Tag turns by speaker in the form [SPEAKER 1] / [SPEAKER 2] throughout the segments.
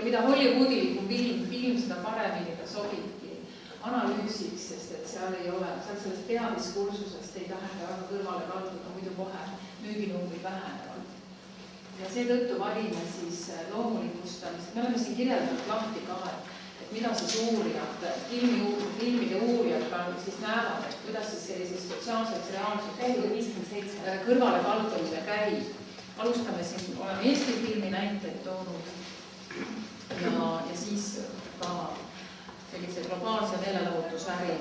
[SPEAKER 1] mida Hollywoodilikum film, seda paremini ta sobibki analüüsiks, sest et seal ei ole, seal sellest teadmiskursusest ei taheta väga kõrvale kalduda, muidu kohe müüginumbrid vähenevad. Ja seetõttu valime siis loomulikustamist. Me oleme siin kirjeldanud lahti ka, et mida siis uurijad, filmide uurijad ka siis näevad, et kuidas siis sellisest sotsiaalseks reaalsusest kõrvale kaldumise käib. Alustame siin, oleme Eesti filmi näiteid toonud ja siis ka sellise globaalse meelelahutusäri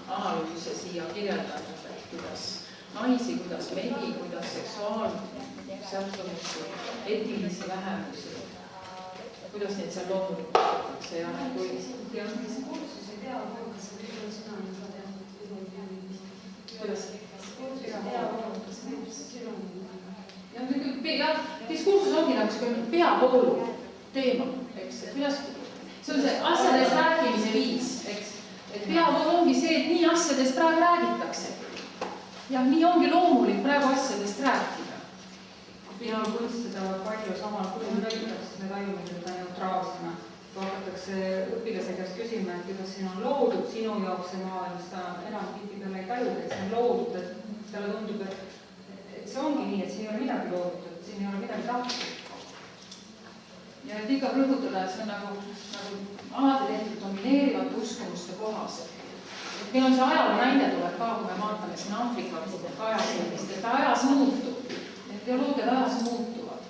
[SPEAKER 1] analüüse siia kirjeldatud, et kuidas naisi, kuidas mehi, kuidas seksuaalsättumusi, etilisi vähemusi, kuidas neid seal loomulikult ja kui... Ja mis kursus ei tea, kas see sina on ka teadnud? Kuidas? Kursus ei tea, kas sina on diskursus ongi nagu peavoolu teema, eks, kuidas see on see asjadest rääkimise viis, eks, et peavool ongi see, et nii asjadest praegu räägitakse ja nii ongi loomulik praegu asjadest rääkida.
[SPEAKER 2] Ja kunstada palju samal kujul räägitakse, me tajume seda neutraalsena. Kui hakatakse õpilase käest küsima, et kuidas siin on loodud sinu jaoks see maailm, siis ta enam tihtipeale ei taju, et see on loodud, et talle tundub, et see ongi nii, et siin ei ole midagi loodud, et siin ei ole midagi tahtnud.
[SPEAKER 1] Ja et ikka rõhutada, et see on nagu alati tehtud domineerivate uskumuste kohased. Meil on see ajaloo näide tuleb ka, kui me vaatame siin Aafrikat ajasilmist, et ajas muutub, et teoloogiad ajas muutuvad.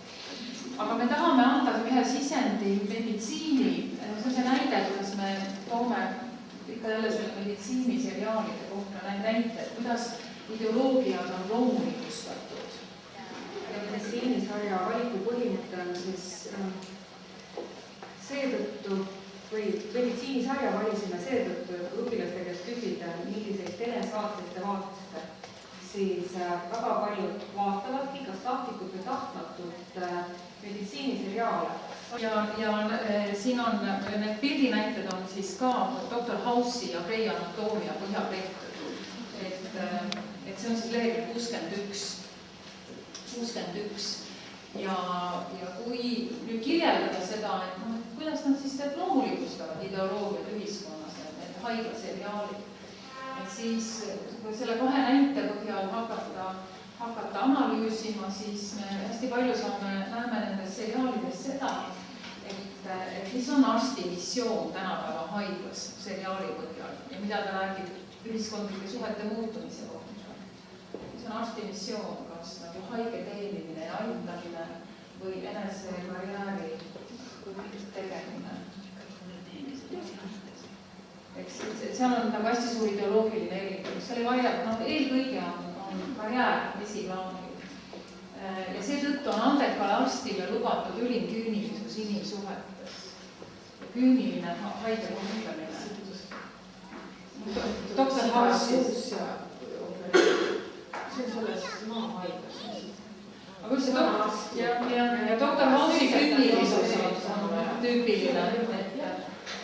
[SPEAKER 1] Aga me tahame anda ühe sisendi meditsiini, see on see näide, kuidas me toome ikka jälle selle meditsiiniseriaalide kohta näite, kuidas ideoloogiad on loomuliikustatud.
[SPEAKER 2] Ja meditsiinisarja valiku põhimõte on siis seetõttu, või meditsiinisarja valisime seetõttu, et kui õpilaste käest küsida, milliseid telesaateid te vaatate, siis väga paljud vaatavadki, kas tahtlikult või tahtmatult meditsiiniseriaale.
[SPEAKER 1] Ja siin on, need pildinäited on siis ka Dr. House'i ja Grey Anatomia põhjal tehtud. Et see on siis lehekülg 61. Ja kui nüüd kirjeldada seda, et kuidas nad siis loomulikustavad ideoloogiad ühiskonnas, need haiglaseriaalid, et siis kui selle kahe näite põhjal hakata analüüsima, siis me hästi palju näeme nendes seriaalides seda, et mis on arsti missioon tänapäeva haiglas seriaali põhjal ja mida ta räägib ühiskondlike suhete muutumise kohta. See on arsti missioon, kas nagu haige teenimine ja aitamine või enesekarjääri tegemine. Eks seal on nagu hästi suur ideoloogiline erinevus. Selle vaielda, eelkõige on karjäär esiplaanil. Ja seetõttu on andekale arstile lubatud ülim küünilisus inimsuhetes. Küüniline haige kohtlemine. Dr. House see on selles maahaiglas. Aga kus see ja Dr. House'i küünilisus on tüüpiline,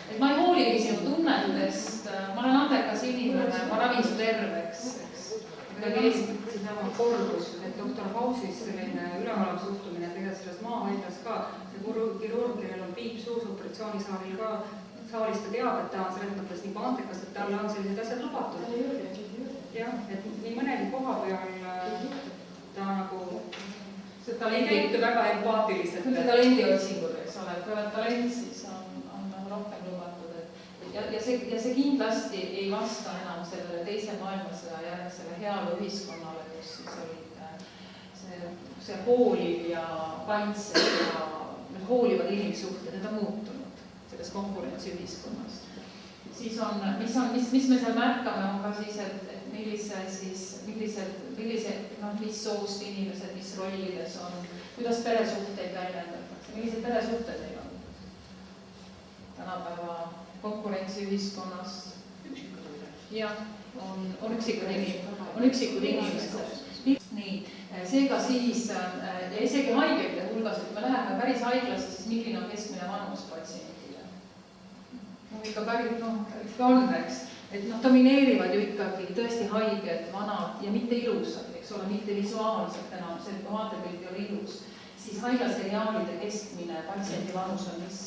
[SPEAKER 1] et ma ei hooligi sinu tunnetest, ma olen andekas inimene, ma ravin su terveks.
[SPEAKER 2] Midagi siin sama kordus, et Dr. House'is selline üleolev suhtumine tegelikult selles maahaiglas ka, see kirurg, kellel on piip suus operatsioonisaalil ka, saalis ta teab, et ta on selles mõttes nii andekas, et talle on sellised asjad lubatud. Jah, et nii mõnegi koha peal ta nagu ei käitu väga empaatiliselt.
[SPEAKER 1] See talendiotsingud, eks ole, et kui oled talent, siis on rohkem lubatud. Ja see kindlasti ei vasta enam sellele teise maailmasõja järgsele heale ühiskonnale, kus siis olid see hooliv ja kaitsev ja hoolivad inimsuhted, need on muutunud selles konkurentsiühiskonnas. Siis on, mis me seal märkame, on ka siis, et mis soost inimesed, mis rollides on, kuidas peresuhteid väljendatakse, millised peresuhted neil on tänapäeva konkurentsiühiskonnas. Jah, on üksikud inimesed. Nii, seega siis, ja isegi haigete hulgas, et me läheme päris haiglasse, siis milline on keskmine vanus patsientile? Ikka päris, ikka on, eks. Et domineerivad ju ikkagi tõesti haiged, vanad ja mitte ilusad, eks ole, mitte visuaalselt enam, see vaatepilt ei ole ilus. siis haiglaseriaalide keskmine patsiendi vanus on mis?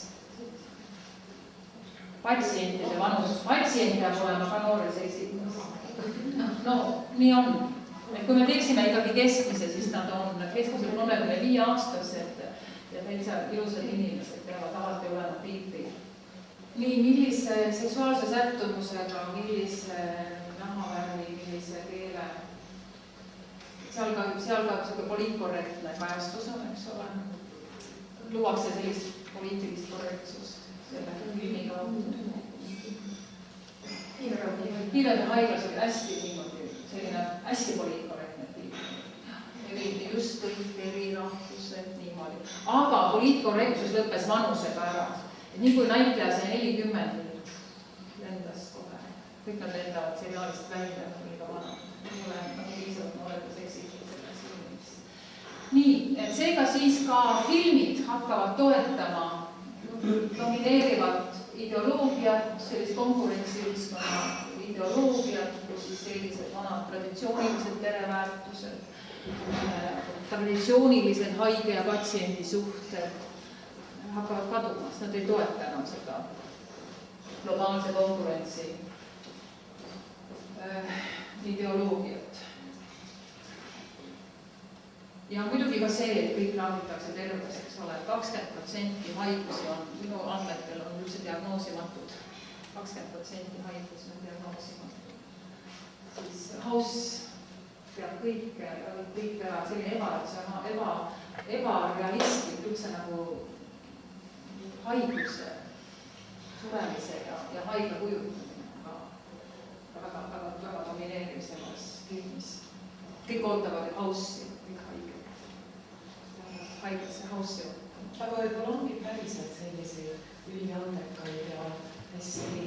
[SPEAKER 1] Patsientide vanus, patsient peab olema ka noores esitas. No nii on. Et kui me teeksime ikkagi keskmise, siis nad on keskmiselt 35-aastased ja täitsa ilusad inimesed peavad alati olema piitril. Nii, millise seksuaalse sättumusega, millise nahavärvi, millise keele. Seal ka poliitkorrektne kajastus on, eks ole. Luuakse sellist poliitilist korrektsust selle filmi kaudu. Hiiremaa haiglas oli hästi niimoodi, selline hästi poliitkorrektne film. Eriti just kõik eri rahvused niimoodi. Aga poliitkorrektsus lõppes vanusega ära. Et nii kui näitleja sai 40 lendas kohe. Kõik nad lendavad seriaalist välja, liiga vana. Ei ole nagu piisavalt noored ja seksitud selles filmis. Nii, et seega siis ka filmid hakkavad toetama domineerivat ideoloogiat, sellist konkurentsiühiskonna ideoloogiat, kus siis sellised vanad traditsioonilised pereväärtused, traditsioonilised haige ja patsiendi suhted hakkavad kaduma, sest nad ei toeta enam seda globaalse konkurentsi ideoloogiat. Ja muidugi ka see, et kõik raavitakse terves, eks ole, 20% haigusi on, minu andmetel on üldse diagnoosimatud. 20% haigusi on diagnoosimatud. Siis House peab kõik teha selline ebarealistlik üldse nagu haiguse, suremise ja haigla kujutamine väga domineeriv selles filmis. Kõik ootavad House'i. Haiglasse House'i.
[SPEAKER 3] Aga võib-olla ongi päriselt selliseid üliandekaid ja hästi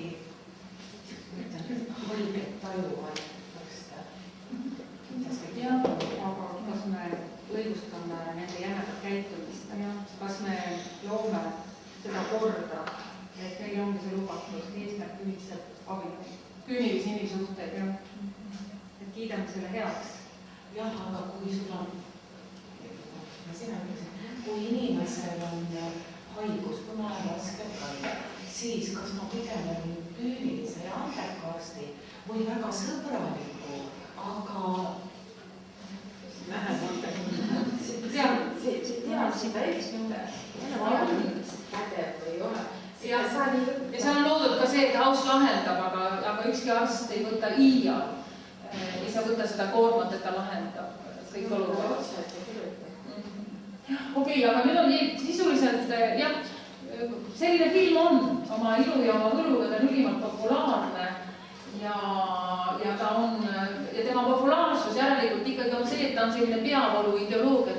[SPEAKER 3] haiget tajuvaid lapste.
[SPEAKER 2] Jah, aga kas me õigustame nende jämedat käitumist? Kas me loome seda korda, et meil ongi see lubatus, eesmärk ühiselt abielu?
[SPEAKER 1] Küünilisi inimsuhteid, jah.
[SPEAKER 2] Et kiidame selle heaks.
[SPEAKER 3] Jah, aga kui sul on kui inimesel on haigus, kui ma olen raskelt haige, siis kas ma pigem olen küünilise ja andeka arsti või väga sõbraliku, aga vähem andeka.
[SPEAKER 4] Tead seda eksmine, pädev või ei ole.
[SPEAKER 1] Ja see on loodud ka see, et House lahendab, aga ükski arst ei võta iial. Ei saa võtta seda koormat, et ta lahendab kõik olukorrad. Okei, aga nüüd on sisuliselt, jah, selline film on oma ilu ja oma võluga, ta on ülimalt populaarne ja ta on, ja tema populaarsus järelikult ikkagi on see, et ta on selline peavoolu ideoloogia